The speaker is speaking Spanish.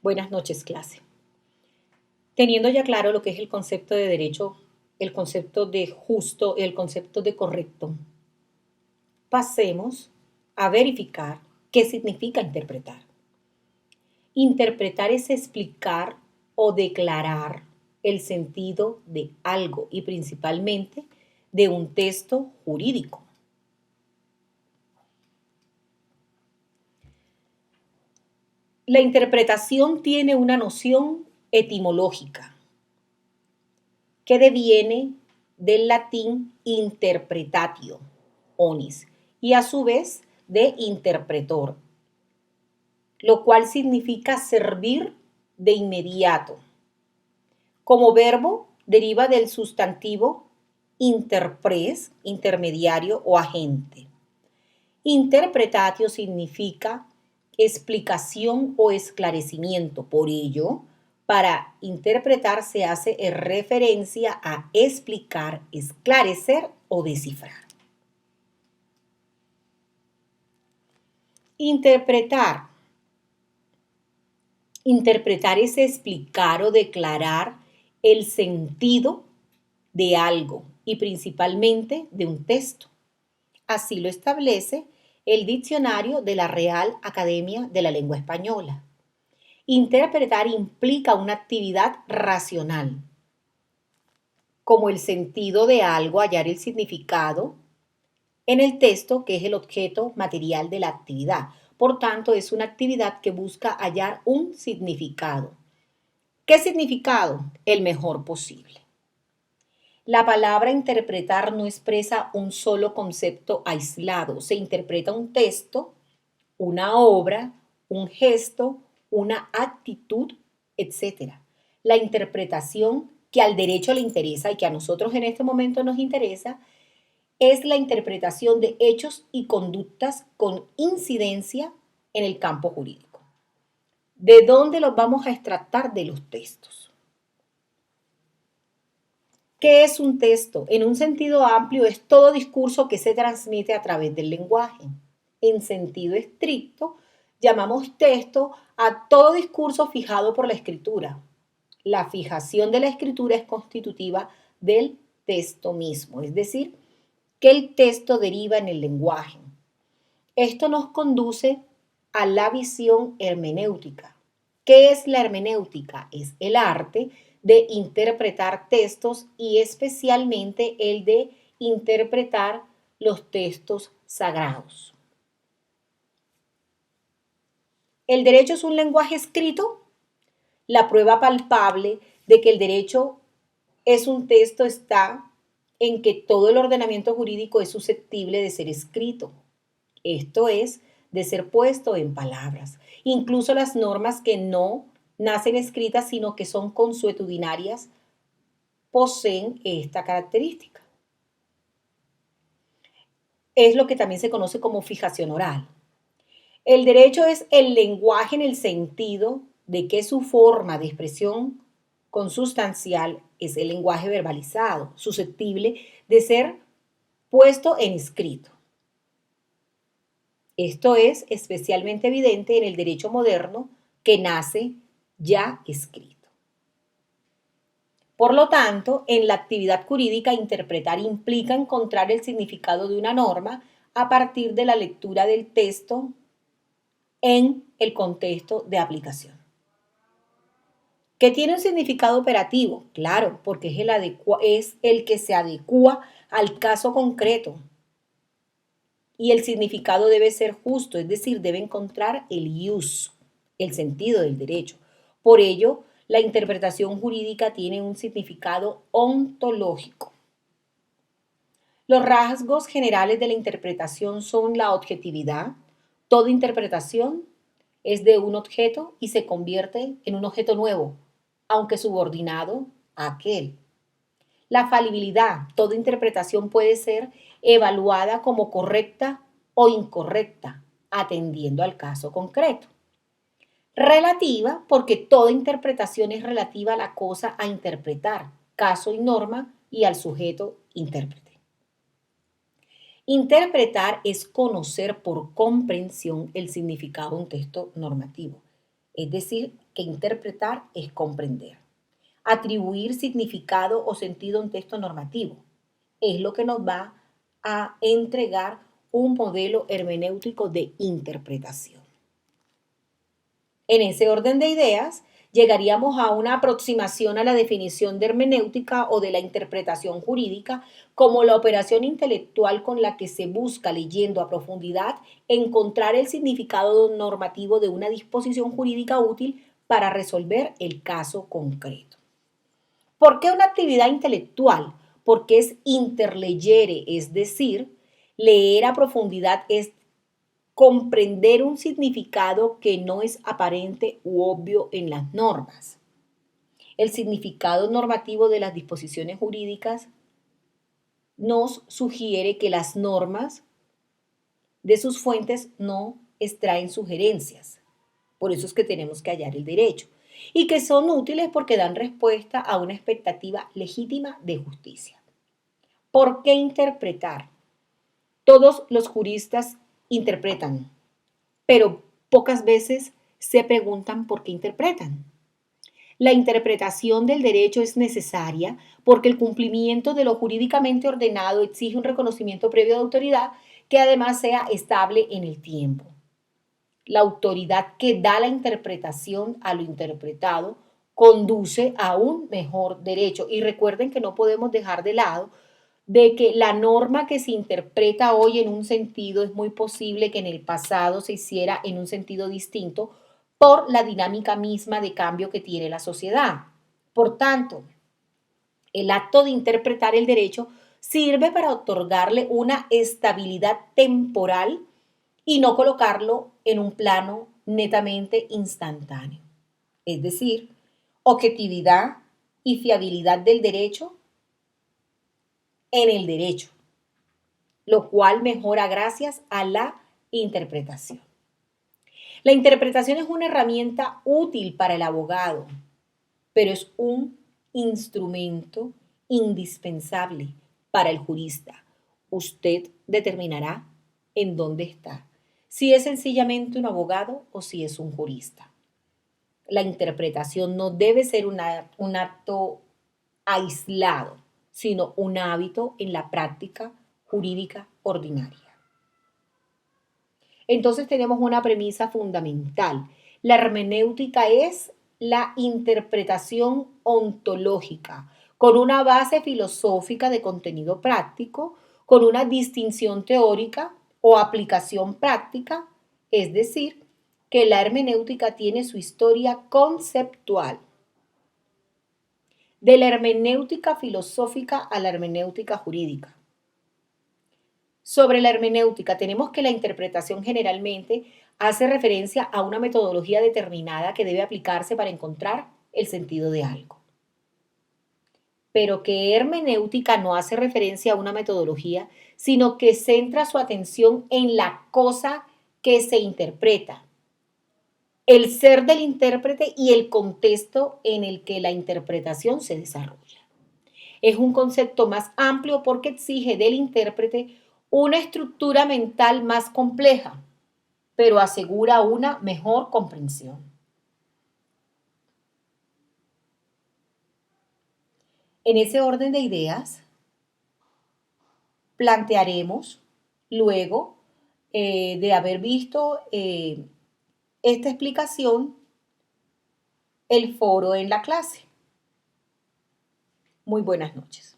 Buenas noches, clase. Teniendo ya claro lo que es el concepto de derecho, el concepto de justo, el concepto de correcto, pasemos a verificar qué significa interpretar. Interpretar es explicar o declarar el sentido de algo y principalmente de un texto jurídico. La interpretación tiene una noción etimológica que deviene del latín interpretatio, onis, y a su vez de interpretor, lo cual significa servir de inmediato. Como verbo deriva del sustantivo interpres, intermediario o agente. Interpretatio significa explicación o esclarecimiento. Por ello, para interpretar se hace referencia a explicar, esclarecer o descifrar. Interpretar. Interpretar es explicar o declarar el sentido de algo y principalmente de un texto. Así lo establece el diccionario de la Real Academia de la Lengua Española. Interpretar implica una actividad racional, como el sentido de algo, hallar el significado en el texto, que es el objeto material de la actividad. Por tanto, es una actividad que busca hallar un significado. ¿Qué significado? El mejor posible. La palabra interpretar no expresa un solo concepto aislado. Se interpreta un texto, una obra, un gesto, una actitud, etc. La interpretación que al derecho le interesa y que a nosotros en este momento nos interesa es la interpretación de hechos y conductas con incidencia en el campo jurídico. ¿De dónde los vamos a extractar? De los textos. ¿Qué es un texto? En un sentido amplio es todo discurso que se transmite a través del lenguaje. En sentido estricto, llamamos texto a todo discurso fijado por la escritura. La fijación de la escritura es constitutiva del texto mismo, es decir, que el texto deriva en el lenguaje. Esto nos conduce a la visión hermenéutica. ¿Qué es la hermenéutica? Es el arte de interpretar textos y especialmente el de interpretar los textos sagrados. ¿El derecho es un lenguaje escrito? La prueba palpable de que el derecho es un texto está en que todo el ordenamiento jurídico es susceptible de ser escrito. Esto es, de ser puesto en palabras. Incluso las normas que no nacen escritas, sino que son consuetudinarias, poseen esta característica. Es lo que también se conoce como fijación oral. El derecho es el lenguaje en el sentido de que su forma de expresión consustancial es el lenguaje verbalizado, susceptible de ser puesto en escrito. Esto es especialmente evidente en el derecho moderno que nace ya escrito. Por lo tanto, en la actividad jurídica, interpretar implica encontrar el significado de una norma a partir de la lectura del texto en el contexto de aplicación. ¿Que tiene un significado operativo? Claro, porque es el que se adecua al caso concreto. Y el significado debe ser justo, es decir, debe encontrar el ius, el sentido del derecho. Por ello, la interpretación jurídica tiene un significado ontológico. Los rasgos generales de la interpretación son la objetividad. Toda interpretación es de un objeto y se convierte en un objeto nuevo, aunque subordinado a aquel. La falibilidad. Toda interpretación puede ser evaluada como correcta o incorrecta, atendiendo al caso concreto. Relativa, porque toda interpretación es relativa a la cosa a interpretar, caso y norma, y al sujeto intérprete. Interpretar es conocer por comprensión el significado de un texto normativo. Es decir, que interpretar es comprender. Atribuir significado o sentido a un texto normativo es lo que nos va a entregar un modelo hermenéutico de interpretación. En ese orden de ideas, llegaríamos a una aproximación a la definición de hermenéutica o de la interpretación jurídica como la operación intelectual con la que se busca, leyendo a profundidad, encontrar el significado normativo de una disposición jurídica útil para resolver el caso concreto. ¿Por qué una actividad intelectual? Porque es interleyere, es decir, leer a profundidad es comprender un significado que no es aparente u obvio en las normas. El significado normativo de las disposiciones jurídicas nos sugiere que las normas de sus fuentes no extraen sugerencias. Por eso es que tenemos que hallar el derecho. Y que son útiles porque dan respuesta a una expectativa legítima de justicia. ¿Por qué interpretar? Todos los juristas interpretan, pero pocas veces se preguntan por qué interpretan. La interpretación del derecho es necesaria porque el cumplimiento de lo jurídicamente ordenado exige un reconocimiento previo de autoridad que además sea estable en el tiempo. La autoridad que da la interpretación a lo interpretado conduce a un mejor derecho. Y recuerden que no podemos dejar de lado de que la norma que se interpreta hoy en un sentido es muy posible que en el pasado se hiciera en un sentido distinto por la dinámica misma de cambio que tiene la sociedad. Por tanto, el acto de interpretar el derecho sirve para otorgarle una estabilidad temporal y no colocarlo en un plano netamente instantáneo. Es decir, objetividad y fiabilidad del derecho en el derecho, lo cual mejora gracias a la interpretación. La interpretación es una herramienta útil para el abogado, pero es un instrumento indispensable para el jurista. Usted determinará en dónde está, si es sencillamente un abogado o si es un jurista. La interpretación no debe ser un acto aislado, sino un hábito en la práctica jurídica ordinaria. Entonces tenemos una premisa fundamental. La hermenéutica es la interpretación ontológica, con una base filosófica de contenido práctico, con una distinción teórica o aplicación práctica, es decir, que la hermenéutica tiene su historia conceptual. De la hermenéutica filosófica a la hermenéutica jurídica. Sobre la hermenéutica, tenemos que la interpretación generalmente hace referencia a una metodología determinada que debe aplicarse para encontrar el sentido de algo. Pero que hermenéutica no hace referencia a una metodología, sino que centra su atención en la cosa que se interpreta, el ser del intérprete y el contexto en el que la interpretación se desarrolla. Es un concepto más amplio porque exige del intérprete una estructura mental más compleja, pero asegura una mejor comprensión. En ese orden de ideas, plantearemos luego de haber visto esta explicación el foro en la clase. Muy buenas noches.